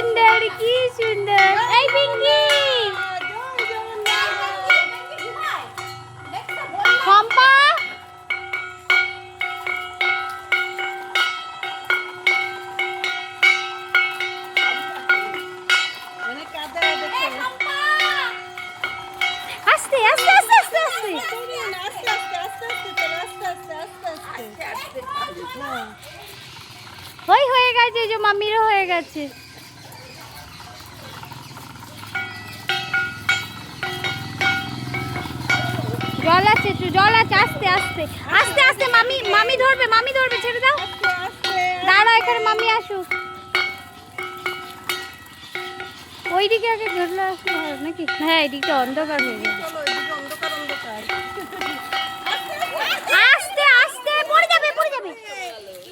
সুন্দর, কি সুন্দর। এই পিঙ্কি, শম্পা, আস্তে আস্তে আস্তে আস্তে আস্তে। ওই হয়ে গেছে, যে মাম্মিরও হয়ে গেছে। জল আছে, জল আছে, আস্তে আস্তে আস্তে আস্তে। মামি মামি ধরবে, মামি ধরবে, ছেড়ে দাও। দাঁড়া, এখানে মামি আসুক। ওইদিকে আগে ধরলে আসলে হয় নাকি? হ্যাঁ, এদিকটা অন্ধকার হয়ে গেছে। আস্তে আস্তে, পড়ে যাবে, পড়ে যাবে,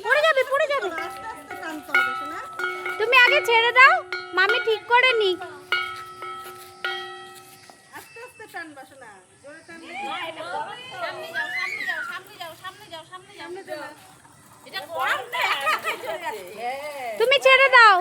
পড়ে যাবে, পড়ে যাবে। তুমি আগে ছেড়ে দাও, মামি ঠিক করে নি। তুমি ছেড়ে দাও।